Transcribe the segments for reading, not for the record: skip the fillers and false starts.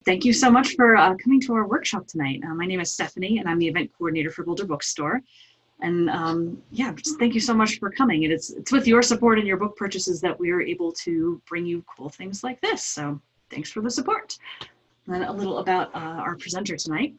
Thank you so much for coming to our workshop tonight. My name is Stephanie, and I'm the event coordinator for Boulder Bookstore. And yeah, just thank you so much for coming. And it's with your support and your book purchases that we are able to bring you cool things like this. So thanks for the support. And then a little about our presenter tonight.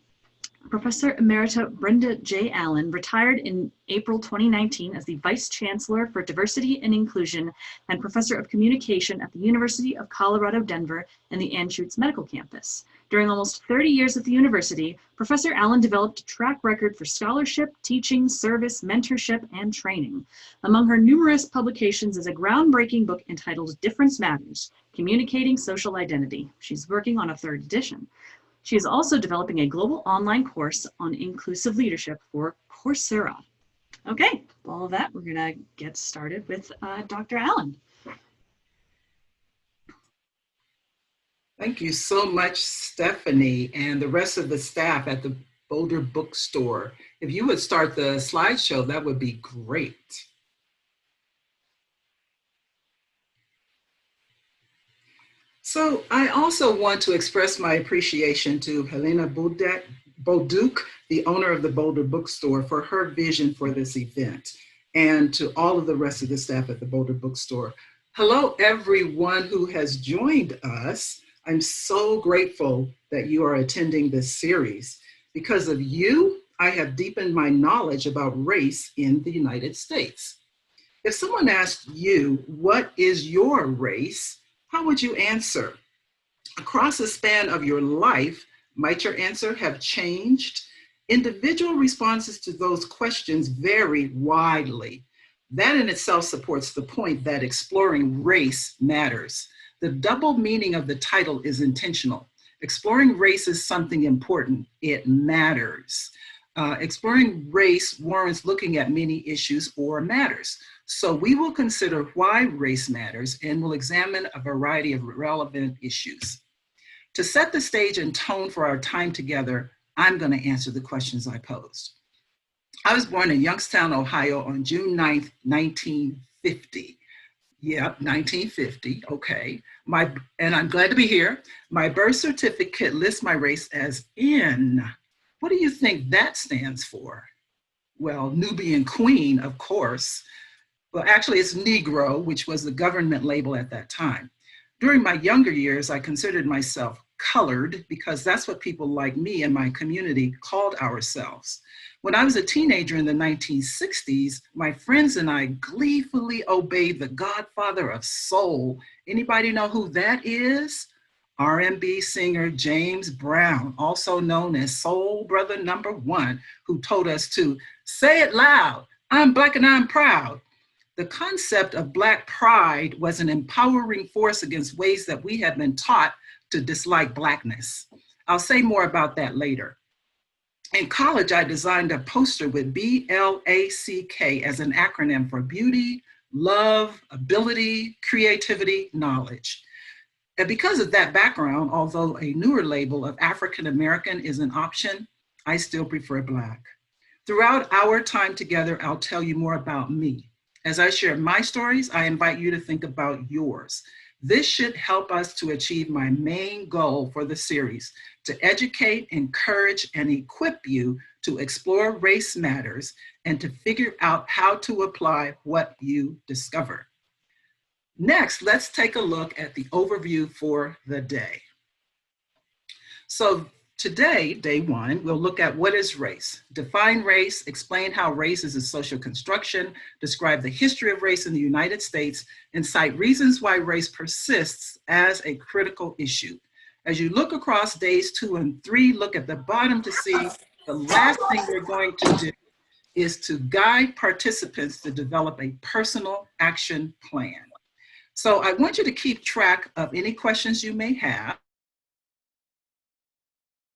Professor Emerita Brenda J. Allen retired in April 2019 as the Vice Chancellor for Diversity and Inclusion and Professor of Communication at the University of Colorado, Denver and the Anschutz Medical Campus. During almost 30 years at the university, Professor Allen developed a track record for scholarship, teaching, service, mentorship, and training. Among her numerous publications is a groundbreaking book entitled Difference Matters, Communicating Social Identity. She's working on a third edition. She is also developing a global online course on inclusive leadership for Coursera. Okay, with all of that, we're gonna get started with Dr. Allen. Thank you so much, Stephanie, and the rest of the staff at the Boulder Bookstore. If you would start the slideshow, that would be great. So I also want to express my appreciation to Helena Boduc, the owner of the Boulder Bookstore, for her vision for this event, and to all of the rest of the staff at the Boulder Bookstore. Hello, everyone who has joined us. I'm so grateful that you are attending this series. Because of you, I have deepened my knowledge about race in the United States. If someone asked you, what is your race? How would you answer? Across the span of your life, might your answer have changed? Individual responses to those questions vary widely. That in itself supports the point that exploring race matters. The double meaning of the title is intentional. Exploring race is something important. It matters. Exploring race warrants looking at many issues or matters. So we will consider why race matters and will examine a variety of relevant issues. To set the stage and tone for our time together, I'm going to answer the questions I posed. I was born in Youngstown, Ohio on June 9th, 1950. Yep, 1950, okay. And I'm glad to be here. My birth certificate lists my race as N. What do you think that stands for? Well, Nubian Queen, of course. Well, actually it's Negro, which was the government label at that time. During my younger years, I considered myself colored because that's what people like me and my community called ourselves. When I was a teenager in the 1960s, my friends and I gleefully obeyed the godfather of soul. Anybody know who that is? R&B singer James Brown, also known as Soul Brother #1, who told us to say it loud, I'm Black and I'm proud. The concept of Black pride was an empowering force against ways that we have been taught to dislike Blackness. I'll say more about that later. In college, I designed a poster with BLACK as an acronym for beauty, love, ability, creativity, knowledge. And because of that background, although a newer label of African American is an option, I still prefer Black. Throughout our time together, I'll tell you more about me. As I share my stories, I invite you to think about yours. This should help us to achieve my main goal for the series, to educate, encourage, and equip you to explore race matters and to figure out how to apply what you discover. Next, let's take a look at the overview for the day. So today, day one, we'll look at what is race, define race, explain how race is a social construction, describe the history of race in the United States, and cite reasons why race persists as a critical issue. As you look across days 2 and 3, look at the bottom to see the last thing we're going to do is to guide participants to develop a personal action plan. So I want you to keep track of any questions you may have.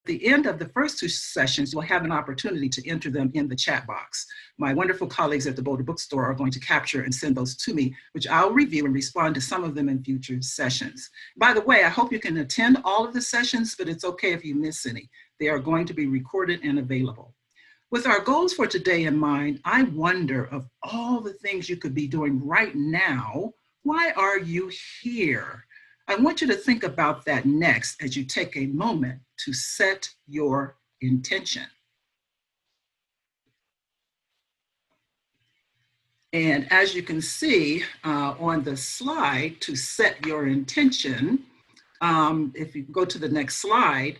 At the end of the first 2 sessions, you'll have an opportunity to enter them in the chat box. My wonderful colleagues at the Boulder Bookstore are going to capture and send those to me, which I'll review and respond to some of them in future sessions. By the way, I hope you can attend all of the sessions, but it's okay if you miss any. They are going to be recorded and available. With our goals for today in mind, I wonder of all the things you could be doing right now, why are you here? I want you to think about that next as you take a moment to set your intention. And as you can see on the slide, to set your intention, if you go to the next slide,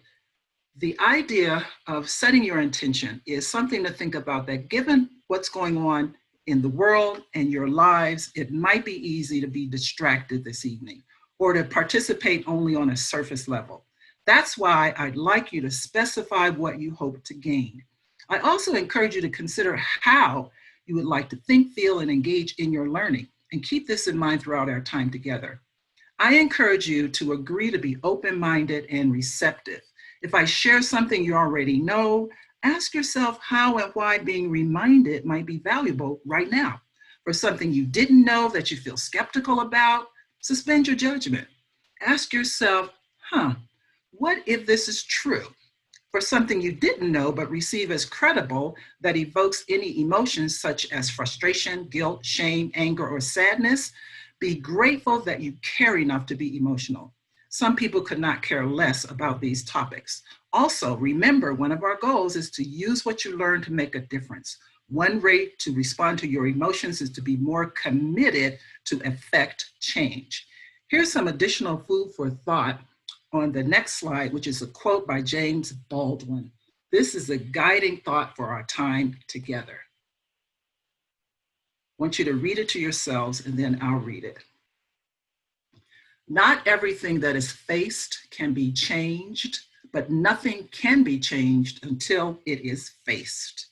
the idea of setting your intention is something to think about, that given what's going on in the world and your lives, it might be easy to be distracted this evening or to participate only on a surface level. That's why I'd like you to specify what you hope to gain. I also encourage you to consider how you would like to think, feel, and engage in your learning, and keep this in mind throughout our time together. I encourage you to agree to be open-minded and receptive. If I share something you already know, ask yourself how and why being reminded might be valuable right now. For something you didn't know that you feel skeptical about, suspend your judgment. Ask yourself, what if this is true? For something you didn't know but receive as credible that evokes any emotions such as frustration, guilt, shame, anger, or sadness, be grateful that you care enough to be emotional. Some people could not care less about these topics. Also, remember, one of our goals is to use what you learn to make a difference. One way to respond to your emotions is to be more committed to effect change. Here's some additional food for thought on the next slide, which is a quote by James Baldwin. This is a guiding thought for our time together. I want you to read it to yourselves, and then I'll read it. Not everything that is faced can be changed, but nothing can be changed until it is faced.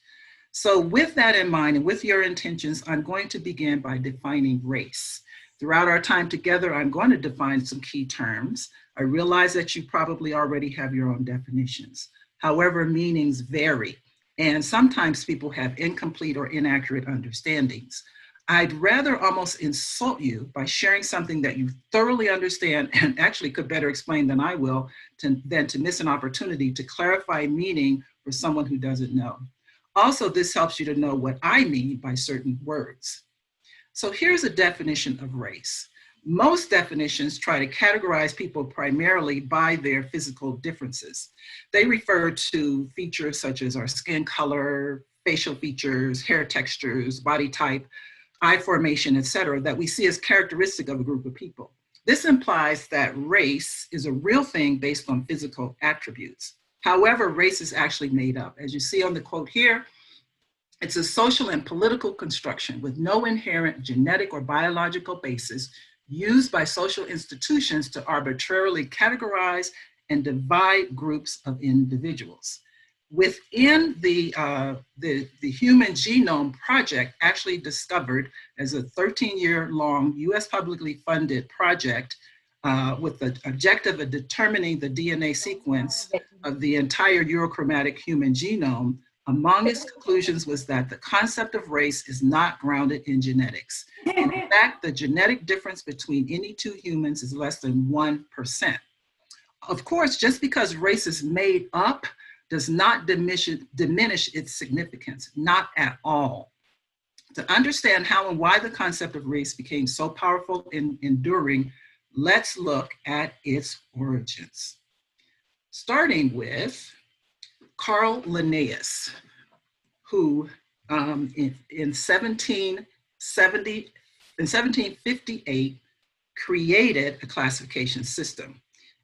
So with that in mind and with your intentions, I'm going to begin by defining race. Throughout our time together, I'm going to define some key terms. I realize that you probably already have your own definitions. However, meanings vary, and sometimes people have incomplete or inaccurate understandings. I'd rather almost insult you by sharing something that you thoroughly understand and actually could better explain than I will, than to miss an opportunity to clarify meaning for someone who doesn't know. Also, this helps you to know what I mean by certain words. So here's a definition of race. Most definitions try to categorize people primarily by their physical differences. They refer to features such as our skin color, facial features, hair textures, body type, eye formation, etc., that we see as characteristic of a group of people. This implies that race is a real thing based on physical attributes. However, race is actually made up. As you see on the quote here, it's a social and political construction with no inherent genetic or biological basis used by social institutions to arbitrarily categorize and divide groups of individuals. Within the Human Genome Project, actually discovered as a 13-year-long US publicly funded project with the objective of determining the DNA sequence of the entire Eurochromatic human genome, among its conclusions was that the concept of race is not grounded in genetics. In fact, the genetic difference between any two humans is less than 1%. Of course, just because race is made up does not diminish its significance, not at all. To understand how and why the concept of race became so powerful and enduring, let's look at its origins. Starting with Carl Linnaeus, who in 1758 created a classification system.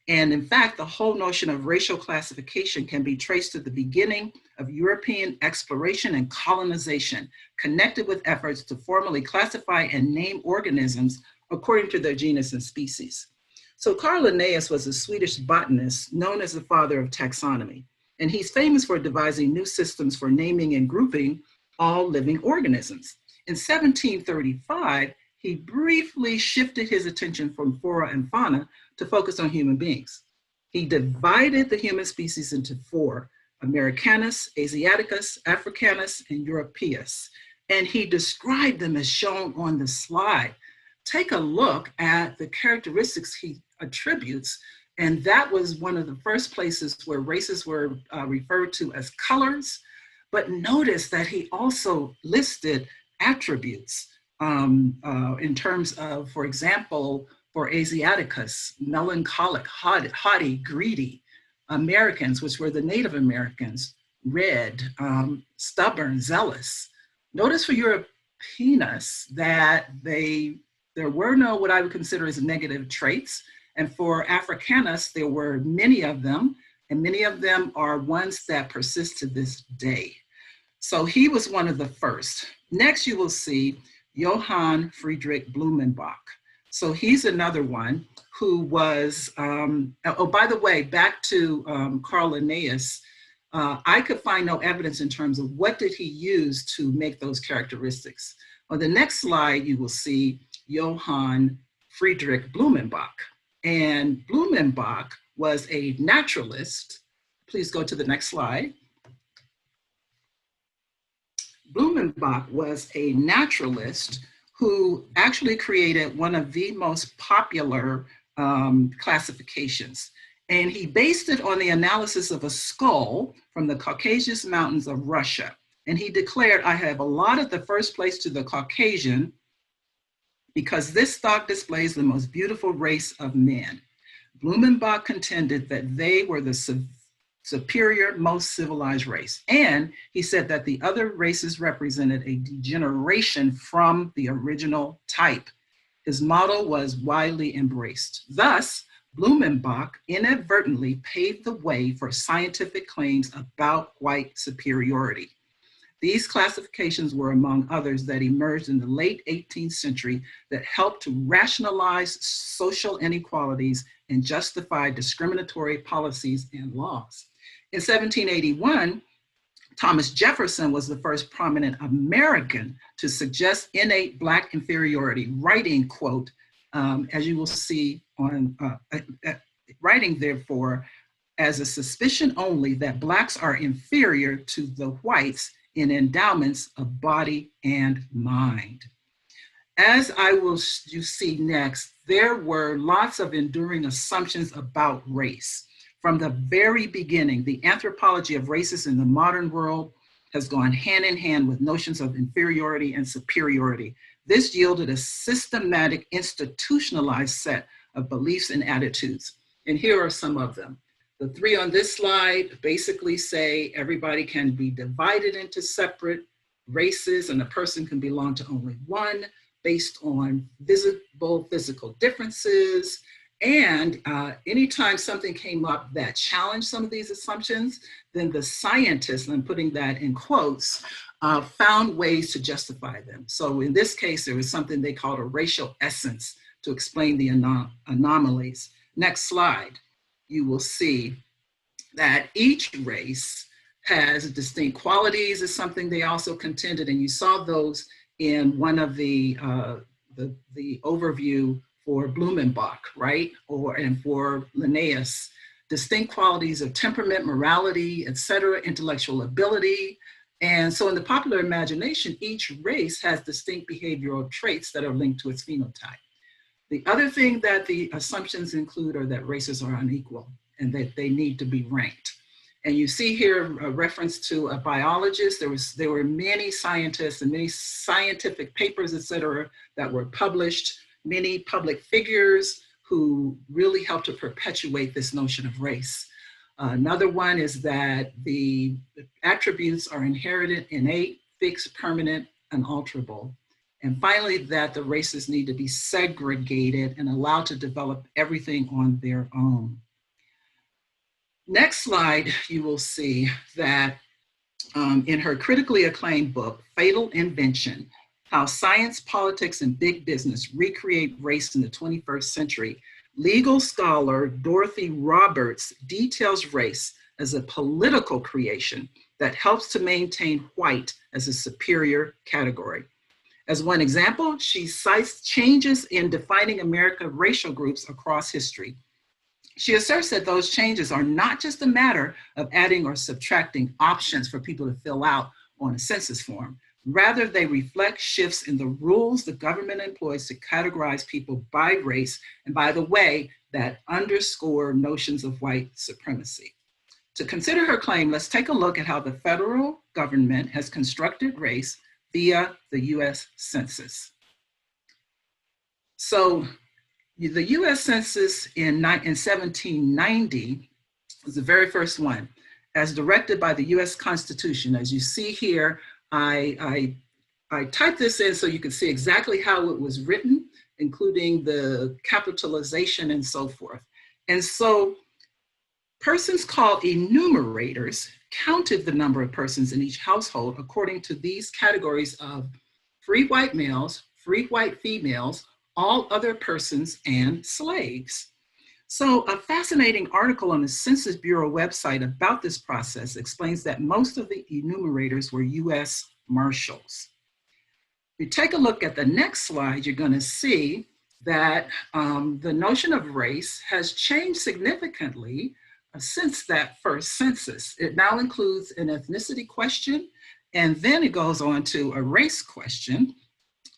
And in fact, the whole notion of racial classification can be traced to the beginning of European exploration and colonization, connected with efforts to formally classify and name organisms according to their genus and species. So Carl Linnaeus was a Swedish botanist known as the father of taxonomy. And he's famous for devising new systems for naming and grouping all living organisms. In 1735, he briefly shifted his attention from flora and fauna to focus on human beings. He divided the human species into four: Americanus, Asiaticus, Africanus, and Europaeus. And he described them as shown on the slide. Take a look at the characteristics he attributes. And that was one of the first places where races were referred to as colors. But notice that he also listed attributes in terms of, for example, for Asiaticus, melancholic, haughty, greedy. Americans, which were the Native Americans, red, stubborn, zealous. Notice for Europeans that there were no what I would consider as negative traits. And for Africanus, there were many of them, and many of them are ones that persist to this day. So he was one of the first. Next, you will see Johann Friedrich Blumenbach. So he's another one who was, oh, by the way, back to Carl Linnaeus, I could find no evidence in terms of what did he use to make those characteristics. On the next slide, you will see Johann Friedrich Blumenbach. And Blumenbach was a naturalist. Please go to the next slide. Blumenbach was a naturalist who actually created one of the most popular classifications. And he based it on the analysis of a skull from the Caucasus Mountains of Russia. And he declared, I have allotted the first place to the Caucasian because this stock displays the most beautiful race of men. Blumenbach contended that they were the superior, most civilized race. And he said that the other races represented a degeneration from the original type. His model was widely embraced. Thus, Blumenbach inadvertently paved the way for scientific claims about white superiority. These classifications were among others that emerged in the late 18th century that helped to rationalize social inequalities and justify discriminatory policies and laws. In 1781, Thomas Jefferson was the first prominent American to suggest innate Black inferiority, writing, quote, as you will see on, writing therefore, as a suspicion only that Blacks are inferior to the whites in endowments of body and mind. As you see next, there were lots of enduring assumptions about race. From the very beginning, the anthropology of races in the modern world has gone hand in hand with notions of inferiority and superiority. This yielded a systematic, institutionalized set of beliefs and attitudes. And here are some of them. The three on this slide basically say everybody can be divided into separate races and a person can belong to only one based on visible physical differences. And anytime something came up that challenged some of these assumptions, then the scientists, and I'm putting that in quotes, found ways to justify them. So in this case, there was something they called a racial essence to explain the anomalies. Next slide, you will see that each race has distinct qualities is something they also contended, and you saw those in one of the overview for Blumenbach, right? And for Linnaeus, distinct qualities of temperament, morality, et cetera, intellectual ability. And so in the popular imagination, each race has distinct behavioral traits that are linked to its phenotype. The other thing that the assumptions include are that races are unequal and that they need to be ranked. And you see here a reference to a biologist. There were many scientists and many scientific papers, et cetera, that were published, many public figures who really helped to perpetuate this notion of race. Another one is that the attributes are inherited, innate, fixed, permanent, unalterable. And finally, that the races need to be segregated and allowed to develop everything on their own. Next slide, you will see that in her critically acclaimed book, Fatal Invention, How Science, Politics, and Big Business Recreate Race in the 21st Century, legal scholar Dorothy Roberts details race as a political creation that helps to maintain white as a superior category. As one example, she cites changes in defining American racial groups across history. She asserts that those changes are not just a matter of adding or subtracting options for people to fill out on a census form. Rather, they reflect shifts in the rules the government employs to categorize people by race, and by the way, that underscore notions of white supremacy. To consider her claim, let's take a look at how the federal government has constructed race via the US Census. So The US Census in 1790 was the very first one, as directed by the US Constitution. As you see here, I typed this in so you can see exactly how it was written, including the capitalization and so forth. And so persons called enumerators counted the number of persons in each household according to these categories of free white males, free white females, all other persons, and slaves. So a fascinating article on the Census Bureau website about this process explains that most of the enumerators were US Marshals. If you take a look at the next slide, you're going to see that the notion of race has changed significantly since that first census. It now includes an ethnicity question, and then it goes on to a race question.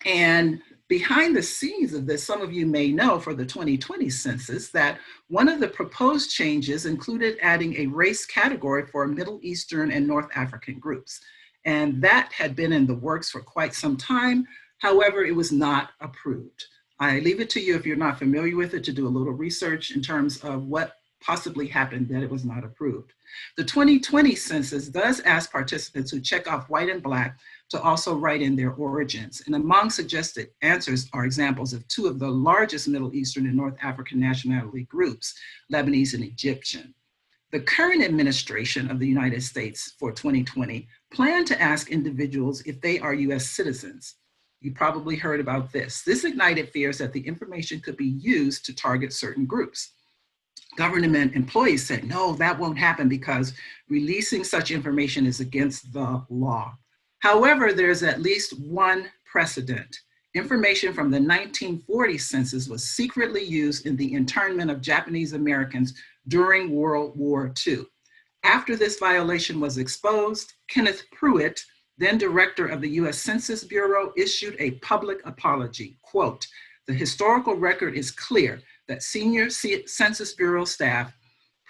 And behind the scenes of this, some of you may know for the 2020 census that one of the proposed changes included adding a race category for Middle Eastern and North African groups. And that had been in the works for quite some time. However, it was not approved. I leave it to you, if you're not familiar with it, to do a little research in terms of what possibly happened that it was not approved. The 2020 census does ask participants who check off white and Black to also write in their origins. And among suggested answers are examples of two of the largest Middle Eastern and North African nationality groups, Lebanese and Egyptian. The current administration of the United States for 2020 planned to ask individuals if they are US citizens. You probably heard about this. This ignited fears that the information could be used to target certain groups. Government employees said, no, that won't happen because releasing such information is against the law. However, there's at least one precedent. Information from the 1940 census was secretly used in the internment of Japanese Americans during World War II. After this violation was exposed, Kenneth Pruitt, then director of the US Census Bureau, issued a public apology. Quote, "The historical record is clear that senior Census Bureau staff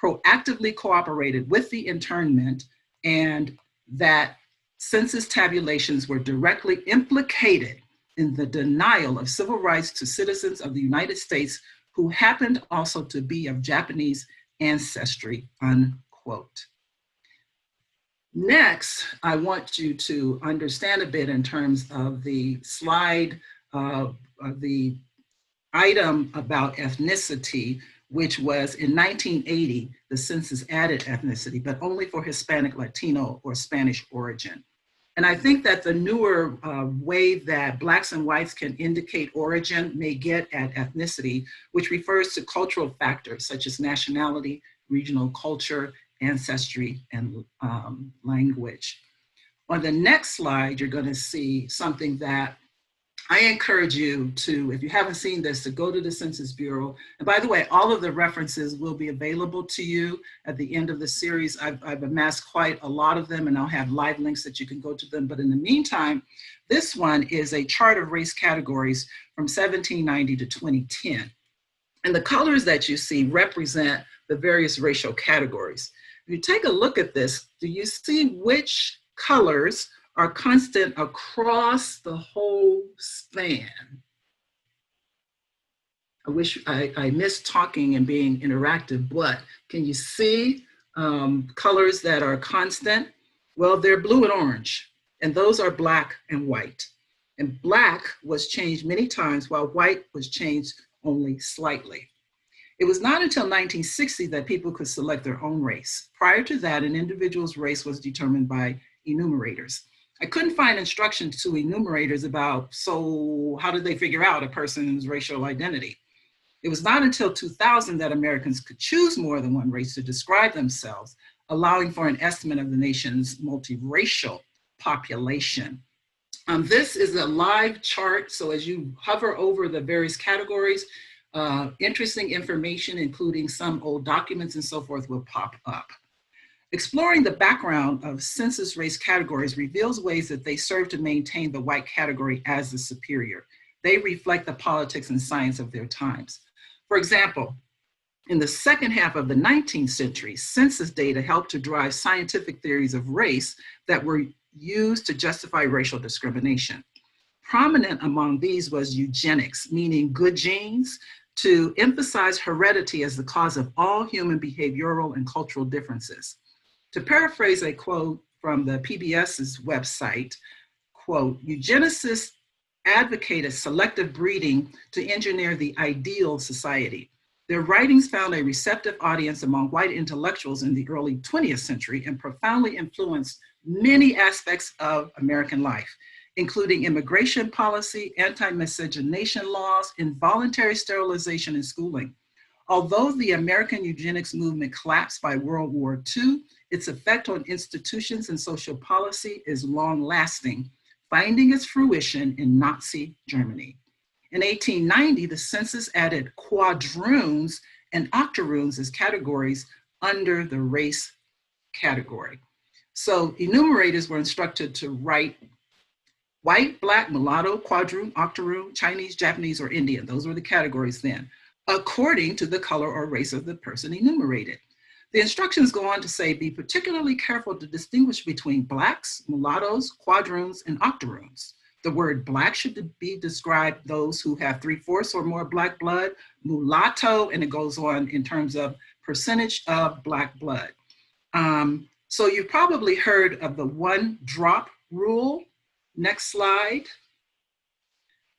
proactively cooperated with the internment and that census tabulations were directly implicated in the denial of civil rights to citizens of the United States who happened also to be of Japanese ancestry," unquote. Next, I want you to understand a bit in terms of the slide, the item about ethnicity, which was in 1980, the census added ethnicity, but only for Hispanic, Latino, or Spanish origin. And I think that the newer way that Blacks and whites can indicate origin may get at ethnicity, which refers to cultural factors such as nationality, regional culture, ancestry, and language. On the next slide, you're going to see something that I encourage you to, if you haven't seen this, to go to the Census Bureau. And by the way, all of the references will be available to you at the end of the series. I've amassed quite a lot of them, and I'll have live links that you can go to them. But in the meantime, this one is a chart of race categories from 1790 to 2010. And the colors that you see represent the various racial categories. If you take a look at this, do you see which colors are constant across the whole span? I wish I missed talking and being interactive, but can you see colors that are constant? Well, they're blue and orange, and those are Black and white. And Black was changed many times while white was changed only slightly. It was not until 1960 that people could select their own race. Prior to that, an individual's race was determined by enumerators. I couldn't find instructions to enumerators about, so how did they figure out a person's racial identity? It was not until 2000 that Americans could choose more than one race to describe themselves, allowing for an estimate of the nation's multiracial population. This is a live chart, so as you hover over the various categories, interesting information, including some old documents and so forth, will pop up. Exploring the background of census race categories reveals ways that they serve to maintain the white category as the superior. They reflect the politics and science of their times. For example, in the second half of the 19th century, census data helped to drive scientific theories of race that were used to justify racial discrimination. Prominent among these was eugenics, meaning good genes, to emphasize heredity as the cause of all human behavioral and cultural differences. To paraphrase a quote from the PBS's website, quote, eugenicists advocated selective breeding to engineer the ideal society. Their writings found a receptive audience among white intellectuals in the early 20th century and profoundly influenced many aspects of American life, including immigration policy, anti-miscegenation laws, involuntary sterilization in schooling. Although the American eugenics movement collapsed by World War II, its effect on institutions and social policy is long-lasting, finding its fruition in Nazi Germany. In 1890, the census added quadroons and octoroons as categories under the race category. So enumerators were instructed to write white, black, mulatto, quadroon, octoroon, Chinese, Japanese, or Indian. Those were the categories then, according to the color or race of the person enumerated. The instructions go on to say, be particularly careful to distinguish between blacks, mulattoes, quadroons, and octoroons. The word black should be described those who have 3/4 or more black blood, mulatto, and it goes on in terms of percentage of black blood. So you've probably heard of the one drop rule. Next slide.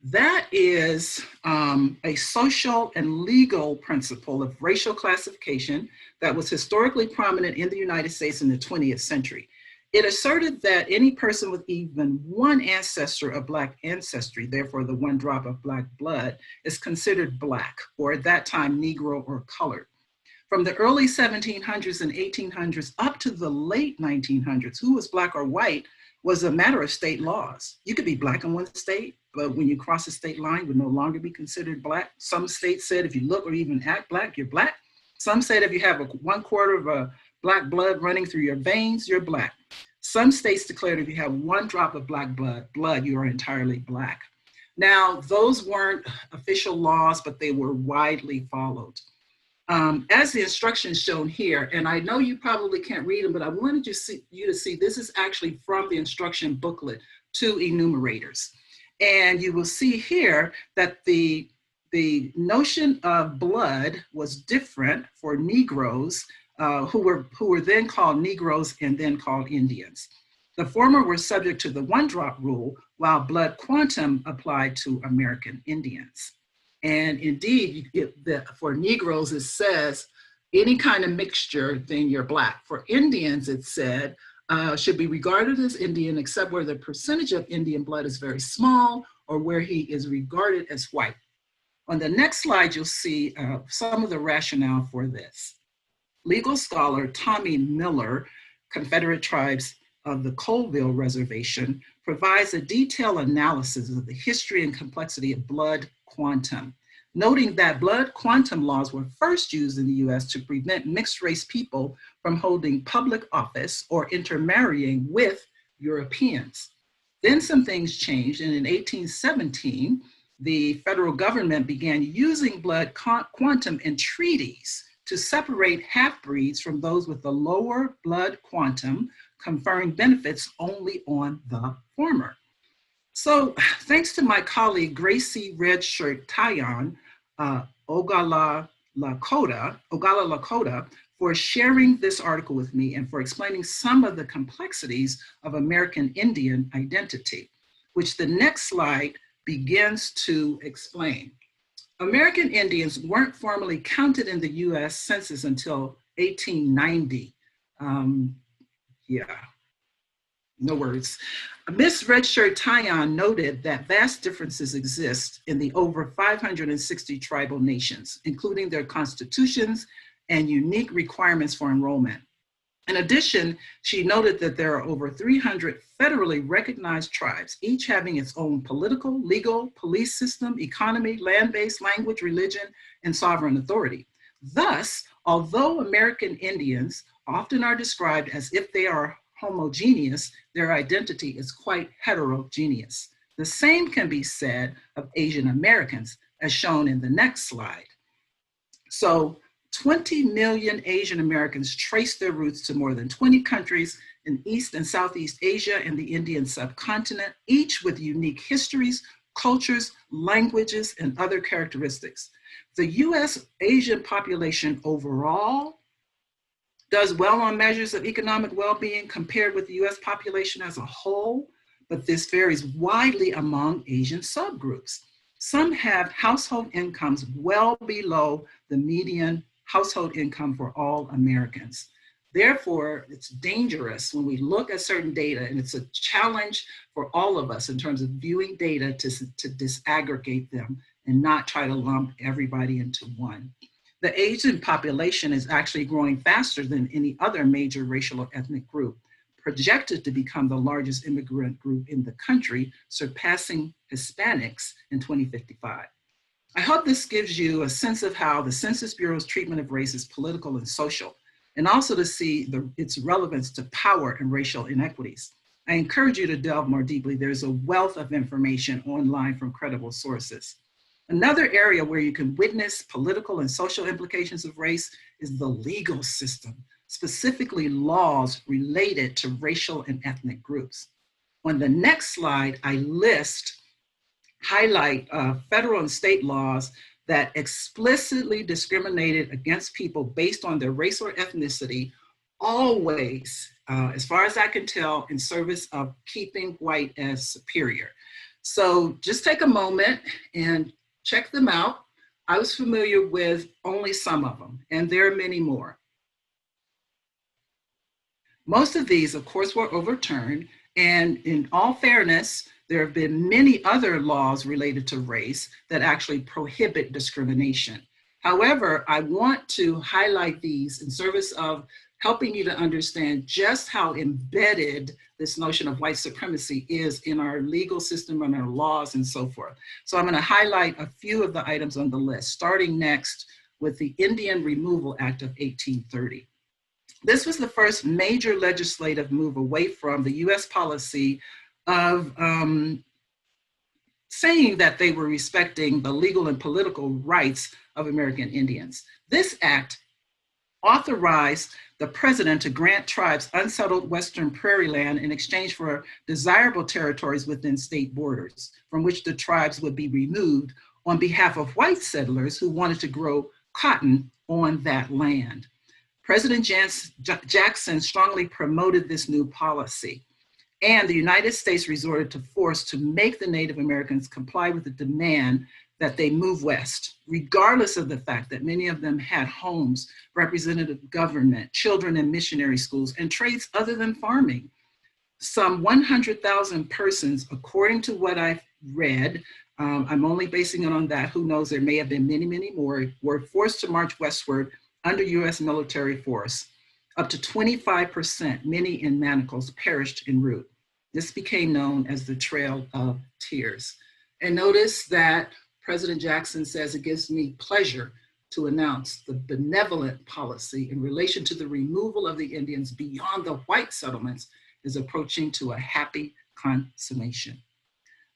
That is a social and legal principle of racial classification that was historically prominent in the United States in the 20th century. It asserted that any person with even one ancestor of Black ancestry, therefore the one drop of Black blood, is considered Black, or at that time Negro or colored. From the early 1700s and 1800s up to the late 1900s, who was Black or white was a matter of state laws. You could be Black in one state, but when you cross the state line, you would no longer be considered Black. Some states said if you look or even act Black, you're Black. Some said if you have 1/4 of a Black blood running through your veins, you're Black. Some states declared if you have one drop of Black blood, you are entirely Black. Now, those weren't official laws, but they were widely followed. As the instructions shown here, and I know you probably can't read them, but I wanted you to see this is actually from the instruction booklet to enumerators. And you will see here that the notion of blood was different for Negroes who were then called Negroes and then called Indians. The former were subject to the one drop rule, while blood quantum applied to American Indians. And indeed, for Negroes, it says any kind of mixture, then you're Black. For Indians, it said, should be regarded as Indian except where the percentage of Indian blood is very small or where he is regarded as white. On the next slide, you'll see some of the rationale for this. Legal scholar Tommy Miller, Confederate Tribes of the Colville Reservation, provides a detailed analysis of the history and complexity of blood quantum, noting that blood quantum laws were first used in the US to prevent mixed race people from holding public office or intermarrying with Europeans. Then some things changed, and in 1817, the federal government began using blood quantum in treaties to separate half-breeds from those with the lower blood quantum, conferring benefits only on the former. So thanks to my colleague, Gracie Redshirt Tayan, Ogala Lakota, for sharing this article with me and for explaining some of the complexities of American Indian identity, which the next slide begins to explain. American Indians weren't formally counted in the US Census until 1890. No words. Ms. Redshirt Tayan noted that vast differences exist in the over 560 tribal nations, including their constitutions and unique requirements for enrollment. In addition, she noted that there are over 300 federally recognized tribes, each having its own political, legal, police system, economy, land-based, language, religion, and sovereign authority. Thus, although American Indians often are described as if they are homogeneous, their identity is quite heterogeneous. The same can be said of Asian Americans, as shown in the next slide. So 20 million Asian Americans trace their roots to more than 20 countries in East and Southeast Asia and the Indian subcontinent, each with unique histories, cultures, languages, and other characteristics. The US Asian population overall does well on measures of economic well-being compared with the US population as a whole, but this varies widely among Asian subgroups. Some have household incomes well below the median household income for all Americans. Therefore, it's dangerous when we look at certain data, and it's a challenge for all of us in terms of viewing data to disaggregate them and not try to lump everybody into one. The Asian population is actually growing faster than any other major racial or ethnic group, projected to become the largest immigrant group in the country, surpassing Hispanics in 2055. I hope this gives you a sense of how the Census Bureau's treatment of race is political and social, and also to see its relevance to power and racial inequities. I encourage you to delve more deeply. There's a wealth of information online from credible sources. Another area where you can witness political and social implications of race is the legal system, specifically laws related to racial and ethnic groups. On the next slide, I highlight federal and state laws that explicitly discriminated against people based on their race or ethnicity, always, as far as I can tell, in service of keeping white as superior. So just take a moment and check them out. I was familiar with only some of them, and there are many more. Most of these, of course, were overturned, and in all fairness, there have been many other laws related to race that actually prohibit discrimination. However, I want to highlight these in service of helping you to understand just how embedded this notion of white supremacy is in our legal system and our laws and so forth. So I'm going to highlight a few of the items on the list, starting next with the Indian Removal Act of 1830. This was the first major legislative move away from the US policy of saying that they were respecting the legal and political rights of American Indians. This act authorized the president to grant tribes unsettled Western prairie land in exchange for desirable territories within state borders, from which the tribes would be removed on behalf of white settlers who wanted to grow cotton on that land. President Jackson strongly promoted this new policy, and the United States resorted to force to make the Native Americans comply with the demand that they move west, regardless of the fact that many of them had homes, representative government, children in missionary schools, and trades other than farming. Some 100,000 persons, according to what I've read, I'm only basing it on that, who knows, there may have been many, many more, were forced to march westward under US military force. Up to 25%, many in manacles, perished en route. This became known as the Trail of Tears. And notice that President Jackson says, "It gives me pleasure to announce the benevolent policy in relation to the removal of the Indians beyond the white settlements is approaching to a happy consummation."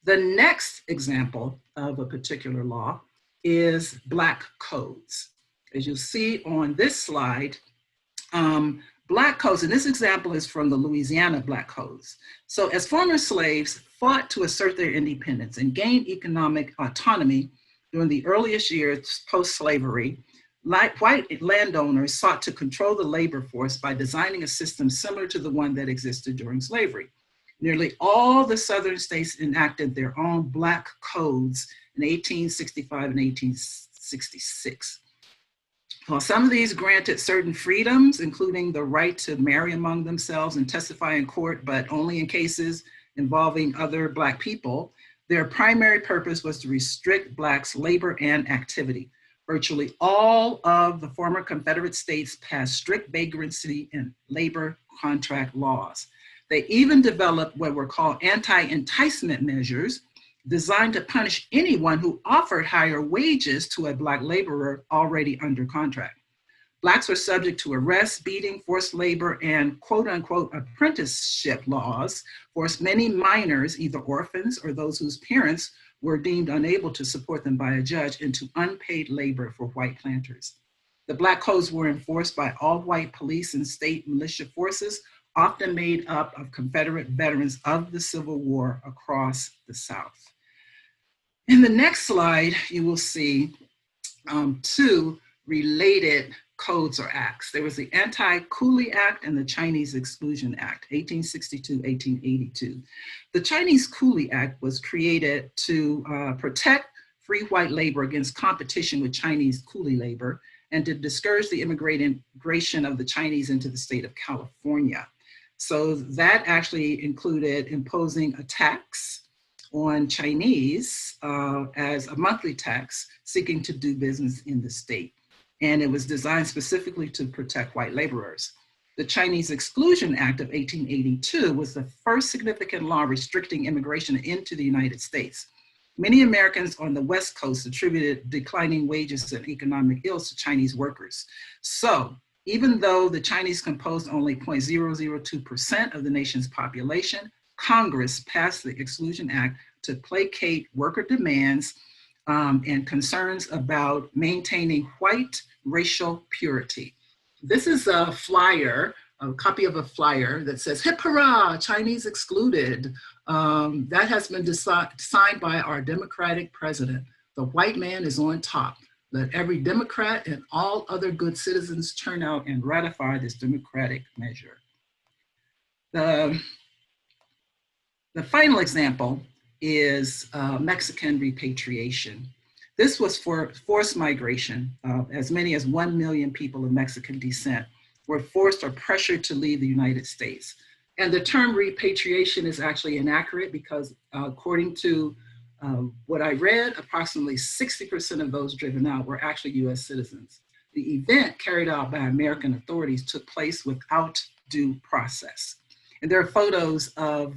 The next example of a particular law is Black codes. As you'll see on this slide, Black codes, and this example is from the Louisiana Black codes. So as former slaves fought to assert their independence and gain economic autonomy during the earliest years post-slavery, white landowners sought to control the labor force by designing a system similar to the one that existed during slavery. Nearly all the southern states enacted their own Black codes in 1865 and 1866. While some of these granted certain freedoms, including the right to marry among themselves and testify in court, but only in cases involving other Black people, their primary purpose was to restrict Blacks' labor and activity. Virtually all of the former Confederate states passed strict vagrancy and labor contract laws. They even developed what were called anti-enticement measures, designed to punish anyone who offered higher wages to a Black laborer already under contract. Blacks were subject to arrest, beating, forced labor, and quote unquote apprenticeship laws forced many minors, either orphans or those whose parents were deemed unable to support them by a judge, into unpaid labor for white planters. The Black codes were enforced by all white police and state militia forces, often made up of Confederate veterans of the Civil War across the South. In the next slide, you will see two related codes or acts. There was the Anti-Coolie Act and the Chinese Exclusion Act, 1862-1882. The Chinese Coolie Act was created to protect free white labor against competition with Chinese coolie labor and to discourage the immigration of the Chinese into the state of California. So that actually included imposing a tax on Chinese as a monthly tax seeking to do business in the state. And it was designed specifically to protect white laborers. The Chinese Exclusion Act of 1882 was the first significant law restricting immigration into the United States. Many Americans on the West Coast attributed declining wages and economic ills to Chinese workers. So even though the Chinese composed only 0.002% of the nation's population, Congress passed the Exclusion Act to placate worker demands and concerns about maintaining white racial purity. This is a flyer, a copy of a flyer that says, "Hip hurrah, Chinese excluded." That has been signed by our Democratic president. The white man is on top. Let every Democrat and all other good citizens turn out and ratify this democratic measure. The final example is Mexican repatriation. This was for forced migration. As many as 1 million people of Mexican descent were forced or pressured to leave the United States. And the term repatriation is actually inaccurate because according to what I read, approximately 60% of those driven out were actually US citizens. The event carried out by American authorities took place without due process. And there are photos of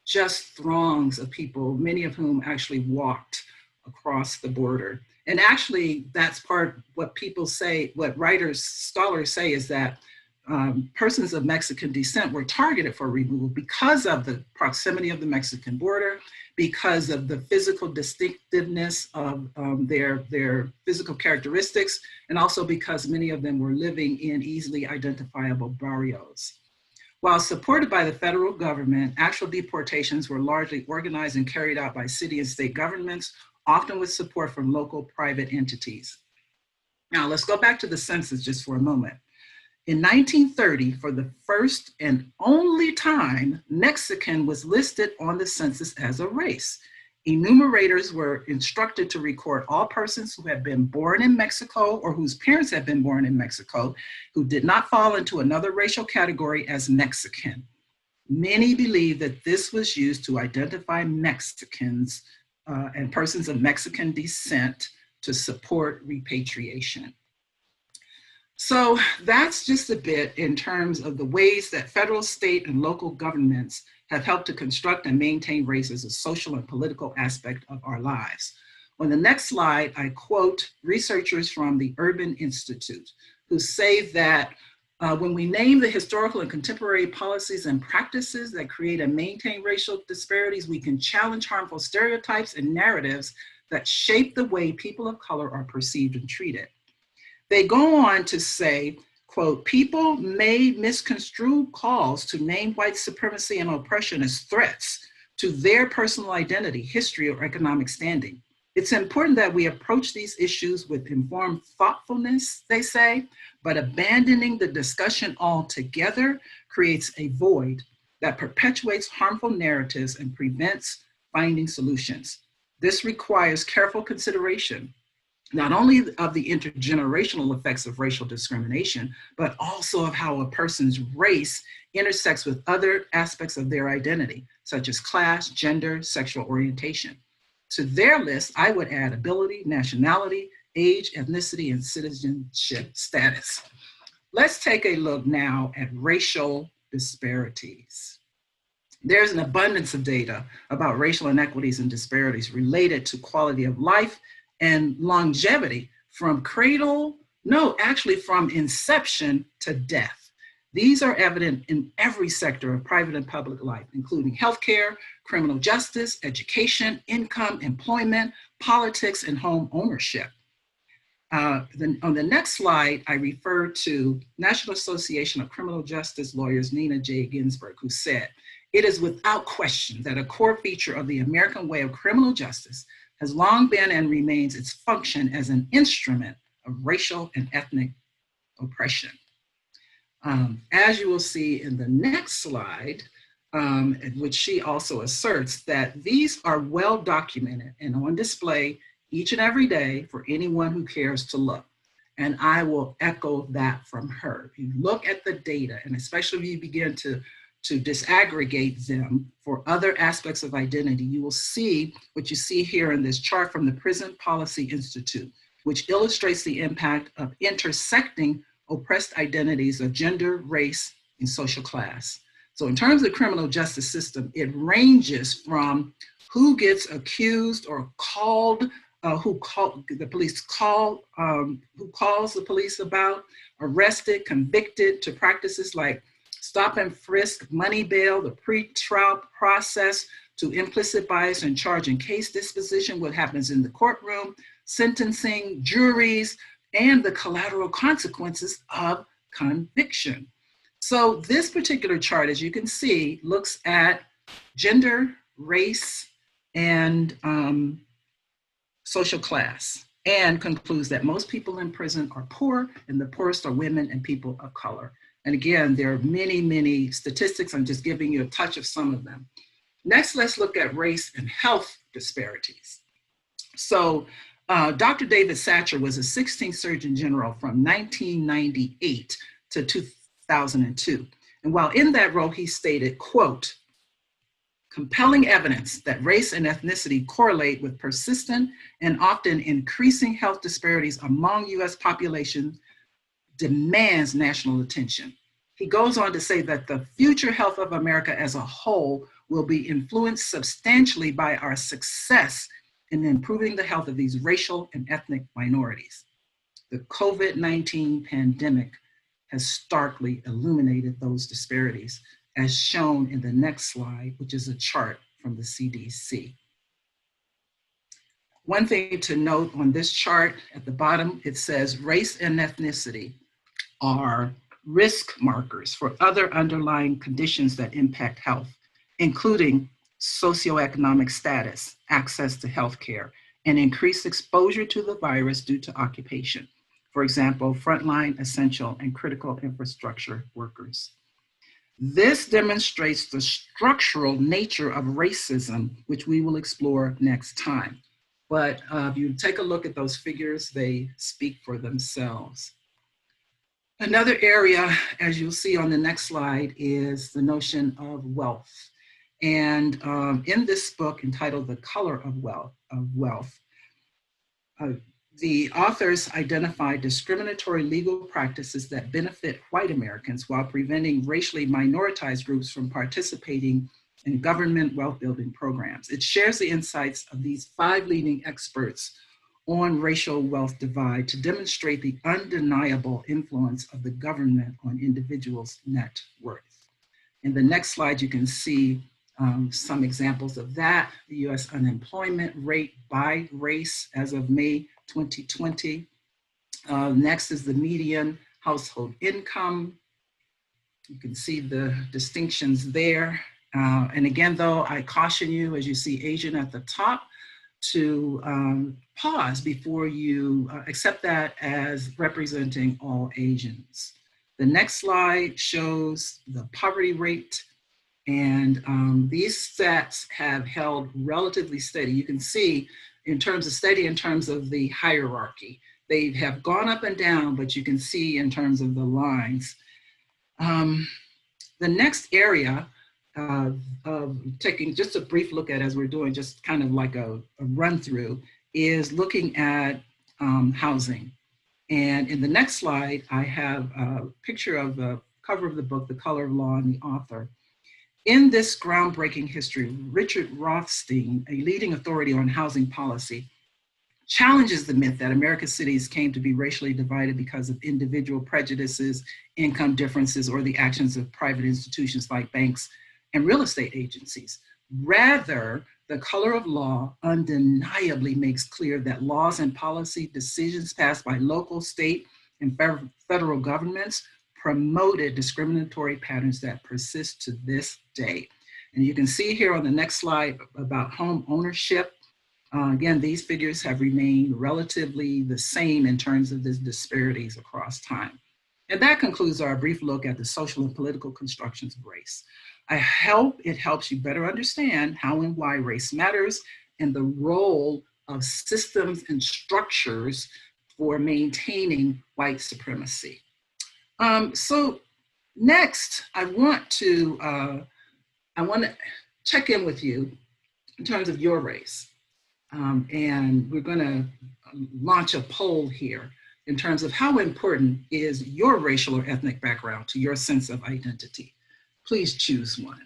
just throngs of people, many of whom actually walked across the border. And actually, that's part what people say, what writers, scholars say is that persons of Mexican descent were targeted for removal because of the proximity of the Mexican border, because of the physical distinctiveness of their physical characteristics, and also because many of them were living in easily identifiable barrios. While supported by the federal government, actual deportations were largely organized and carried out by city and state governments, often with support from local private entities. Now let's go back to the census just for a moment. In 1930, for the first and only time, Mexican was listed on the census as a race. Enumerators were instructed to record all persons who had been born in Mexico or whose parents had been born in Mexico who did not fall into another racial category as Mexican. Many believe that this was used to identify Mexicans and persons of Mexican descent to support repatriation. So that's just a bit in terms of the ways that federal, state, and local governments have helped to construct and maintain race as a social and political aspect of our lives. On the next slide, I quote researchers from the Urban Institute who say that when we name the historical and contemporary policies and practices that create and maintain racial disparities, we can challenge harmful stereotypes and narratives that shape the way people of color are perceived and treated. They go on to say, quote, people may misconstrue calls to name white supremacy and oppression as threats to their personal identity, history, or economic standing. It's important that we approach these issues with informed thoughtfulness, they say, but abandoning the discussion altogether creates a void that perpetuates harmful narratives and prevents finding solutions. This requires careful consideration, not only of the intergenerational effects of racial discrimination, but also of how a person's race intersects with other aspects of their identity, such as class, gender, sexual orientation. To their list, I would add ability, nationality, age, ethnicity, and citizenship status. Let's take a look now at racial disparities. There's an abundance of data about racial inequities and disparities related to quality of life and longevity from from inception to death. These are evident in every sector of private and public life, including healthcare, criminal justice, education, income, employment, politics, and home ownership. Then on the next slide, I refer to National Association of Criminal Justice Lawyers, Nina J. Ginsburg, who said, "It is without question that a core feature of the American way of criminal justice has long been and remains its function as an instrument of racial and ethnic oppression. As you will see in the next slide, in which she also asserts that these are well documented and on display each and every day for anyone who cares to look. And I will echo that from her. If you look at the data, and especially if you begin to disaggregate them for other aspects of identity, you will see what you see here in this chart from the Prison Policy Institute, which illustrates the impact of intersecting oppressed identities of gender, race, and social class. So in terms of the criminal justice system, it ranges from who gets accused or called, who the police call, who calls the police about, arrested, convicted, to practices like stop and frisk, money bail, the pre-trial process, to implicit bias and charge and case disposition, what happens in the courtroom, sentencing, juries, and the collateral consequences of conviction. So this particular chart, as you can see, looks at gender, race, and social class, and concludes that most people in prison are poor, and the poorest are women and people of color. And again, there are many, many statistics. I'm just giving you a touch of some of them. Next, let's look at race and health disparities. So Dr. David Satcher was a 16th Surgeon General from 1998 to 2002. And while in that role, he stated, quote, compelling evidence that race and ethnicity correlate with persistent and often increasing health disparities among US population demands national attention. He goes on to say that the future health of America as a whole will be influenced substantially by our success in improving the health of these racial and ethnic minorities. The COVID-19 pandemic has starkly illuminated those disparities, as shown in the next slide, which is a chart from the CDC. One thing to note on this chart at the bottom, it says race and ethnicity are risk markers for other underlying conditions that impact health, including socioeconomic status, access to healthcare, and increased exposure to the virus due to occupation. For example, frontline, essential, and critical infrastructure workers. This demonstrates the structural nature of racism, which we will explore next time. But if you take a look at those figures, they speak for themselves. Another area, as you'll see on the next slide, is the notion of wealth. And in this book entitled The Color of Wealth, the authors identify discriminatory legal practices that benefit white Americans while preventing racially minoritized groups from participating in government wealth building programs. It shares the insights of these 5 leading experts on racial wealth divide to demonstrate the undeniable influence of the government on individuals' net worth. In the next slide, you can see some examples of that. The US unemployment rate by race as of May 2020. Next is the median household income. You can see the distinctions there. And again, though, I caution you, as you see Asian at the top, to pause before you accept that as representing all Asians. The next slide shows the poverty rate. And these stats have held relatively steady. You can see in terms of steady, in terms of the hierarchy, they have gone up and down, but you can see in terms of the lines. The next area of taking just a brief look at, as we're doing just kind of like a run through, is looking at housing. And in the next slide, I have a picture of the cover of the book, The Color of Law, and the author. In this groundbreaking history, Richard Rothstein, a leading authority on housing policy, challenges the myth that America's cities came to be racially divided because of individual prejudices, income differences, or the actions of private institutions like banks and real estate agencies. Rather, The Color of Law undeniably makes clear that laws and policy decisions passed by local, state, and federal governments promoted discriminatory patterns that persist to this day. And you can see here on the next slide about home ownership. Again, these figures have remained relatively the same in terms of the disparities across time. And that concludes our brief look at the social and political constructions of race. I hope it helps you better understand how and why race matters and the role of systems and structures for maintaining white supremacy. So next, I want to check in with you in terms of your race. And we're going to launch a poll here in terms of how important is your racial or ethnic background to your sense of identity. Please choose one.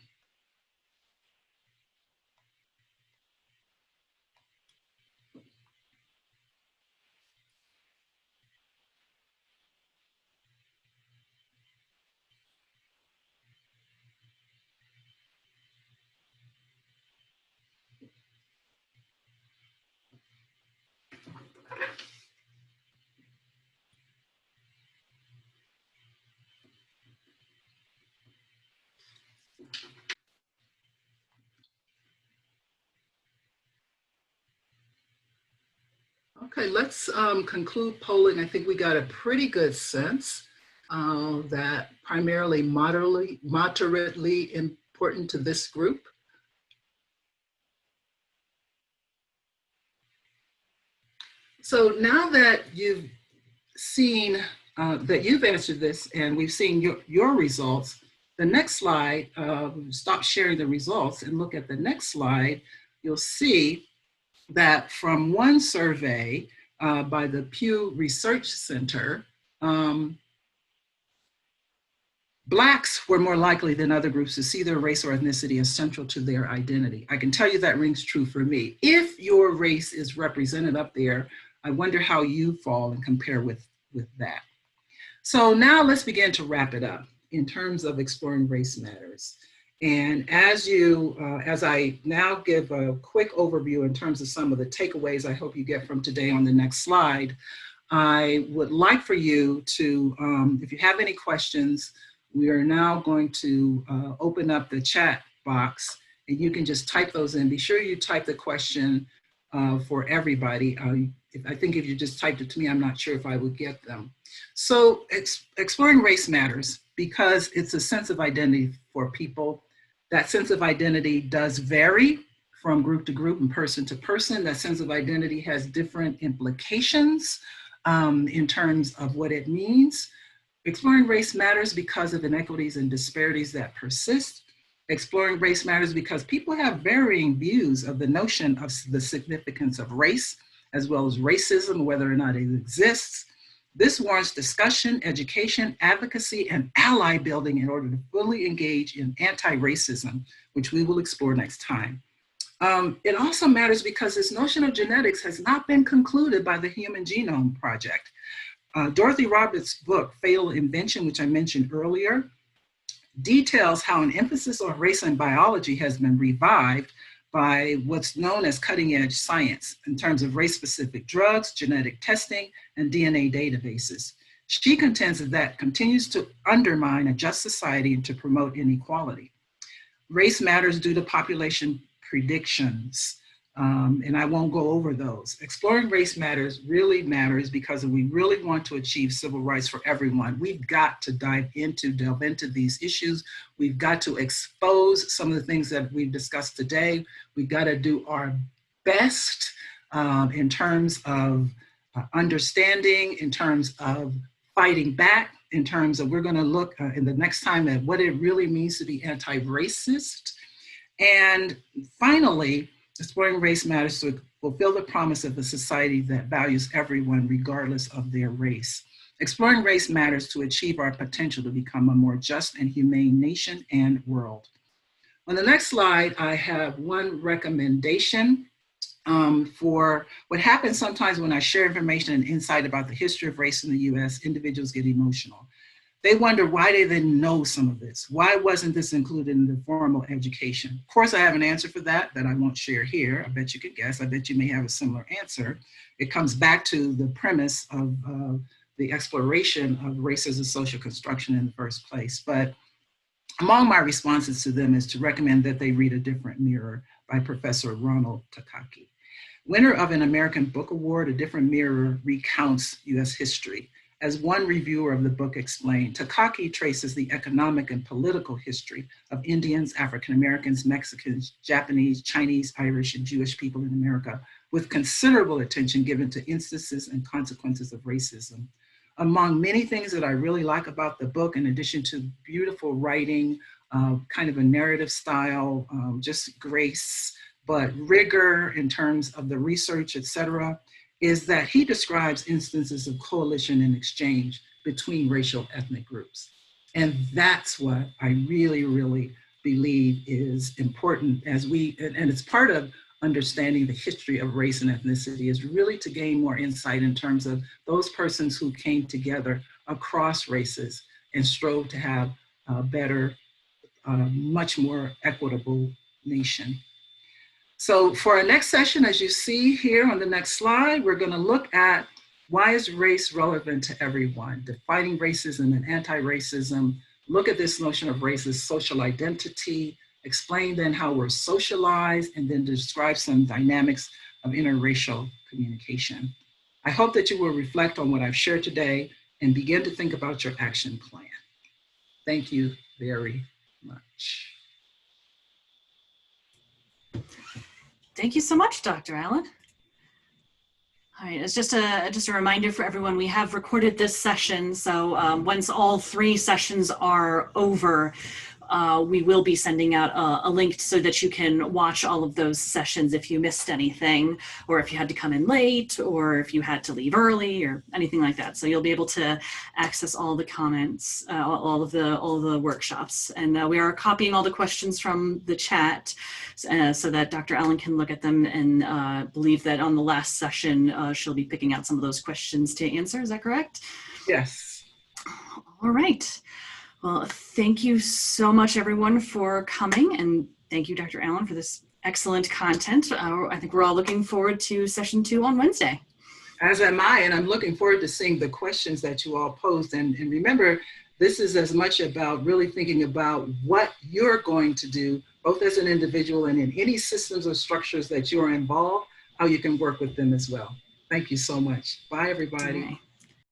Okay, let's conclude polling. I think we got a pretty good sense that primarily moderately important to this group. So now that you've seen, that you've answered this and we've seen your results, the next slide, stop sharing the results and look at the next slide, you'll see that from one survey by the Pew Research Center, Blacks were more likely than other groups to see their race or ethnicity as central to their identity. I can tell you that rings true for me. If your race is represented up there, I wonder how you fall and compare with that. So now let's begin to wrap it up in terms of exploring race matters. And as I now give a quick overview in terms of some of the takeaways I hope you get from today on the next slide, I would like for you to, if you have any questions, we are now going to open up the chat box and you can just type those in. Be sure you type the question for everybody. I think if you just typed it to me, I'm not sure if I would get them. So exploring race matters because it's a sense of identity for people. That sense of identity does vary from group to group and person to person. That sense of identity has different implications in terms of what it means. Exploring race matters because of inequities and disparities that persist. Exploring race matters because people have varying views of the notion of the significance of race, as well as racism, whether or not it exists. This warrants discussion, education, advocacy, and ally building in order to fully engage in anti-racism, which we will explore next time. It also matters because this notion of genetics has not been concluded by the Human Genome Project. Dorothy Roberts' book, Fatal Invention, which I mentioned earlier, details how an emphasis on race and biology has been revived by what's known as cutting-edge science in terms of race-specific drugs, genetic testing, and DNA databases. She contends that continues to undermine a just society and to promote inequality. Race matters due to population predictions, and I won't go over those. Exploring race matters really matters because if we really want to achieve civil rights for everyone, we've got to delve into these issues. We've got to expose some of the things that we've discussed today. We've got to do our best in terms of understanding, in terms of fighting back, in terms of we're going to look in the next time at what it really means to be anti-racist. And finally, exploring race matters to fulfill the promise of a society that values everyone regardless of their race. Exploring race matters to achieve our potential to become a more just and humane nation and world. On the next slide, I have one recommendation for what happens sometimes when I share information and insight about the history of race in the US, individuals get emotional. They wonder why they didn't know some of this. Why wasn't this included in the formal education? Of course, I have an answer for that I won't share here. I bet you could guess. I bet you may have a similar answer. It comes back to the premise of the exploration of race as a social construction in the first place. But among my responses to them is to recommend that they read A Different Mirror by Professor Ronald Takaki. Winner of an American Book Award, A Different Mirror recounts US history. As one reviewer of the book explained, Takaki traces the economic and political history of Indians, African Americans, Mexicans, Japanese, Chinese, Irish, and Jewish people in America, with considerable attention given to instances and consequences of racism. Among many things that I really like about the book, in addition to beautiful writing, kind of a narrative style, just grace, but rigor in terms of the research, et cetera, is that he describes instances of coalition and exchange between racial ethnic groups. And that's what I really, really believe is important as and it's part of understanding the history of race and ethnicity, is really to gain more insight in terms of those persons who came together across races and strove to have a better, much more equitable nation. So for our next session, as you see here on the next slide, we're going to look at why is race relevant to everyone, defining racism and anti-racism, look at this notion of race as social identity, explain then how we're socialized, and then describe some dynamics of interracial communication. I hope that you will reflect on what I've shared today and begin to think about your action plan. Thank you very much. Thank you so much, Dr. Allen. All right, it's just a reminder for everyone, we have recorded this session, so once all 3 sessions are over, we will be sending out a link so that you can watch all of those sessions if you missed anything, or if you had to come in late, or if you had to leave early, or anything like that. So you'll be able to access all the comments, all of the workshops. And we are copying all the questions from the chat so that Dr. Allen can look at them, and believe that on the last session, she'll be picking out some of those questions to answer. Is that correct? Yes. All right. Well, thank you so much, everyone, for coming, and thank you, Dr. Allen, for this excellent content. I think we're all looking forward to session 2 on Wednesday. As am I, and I'm looking forward to seeing the questions that you all posed. And remember, this is as much about really thinking about what you're going to do, both as an individual and in any systems or structures that you are involved, how you can work with them as well. Thank you so much. Bye, everybody.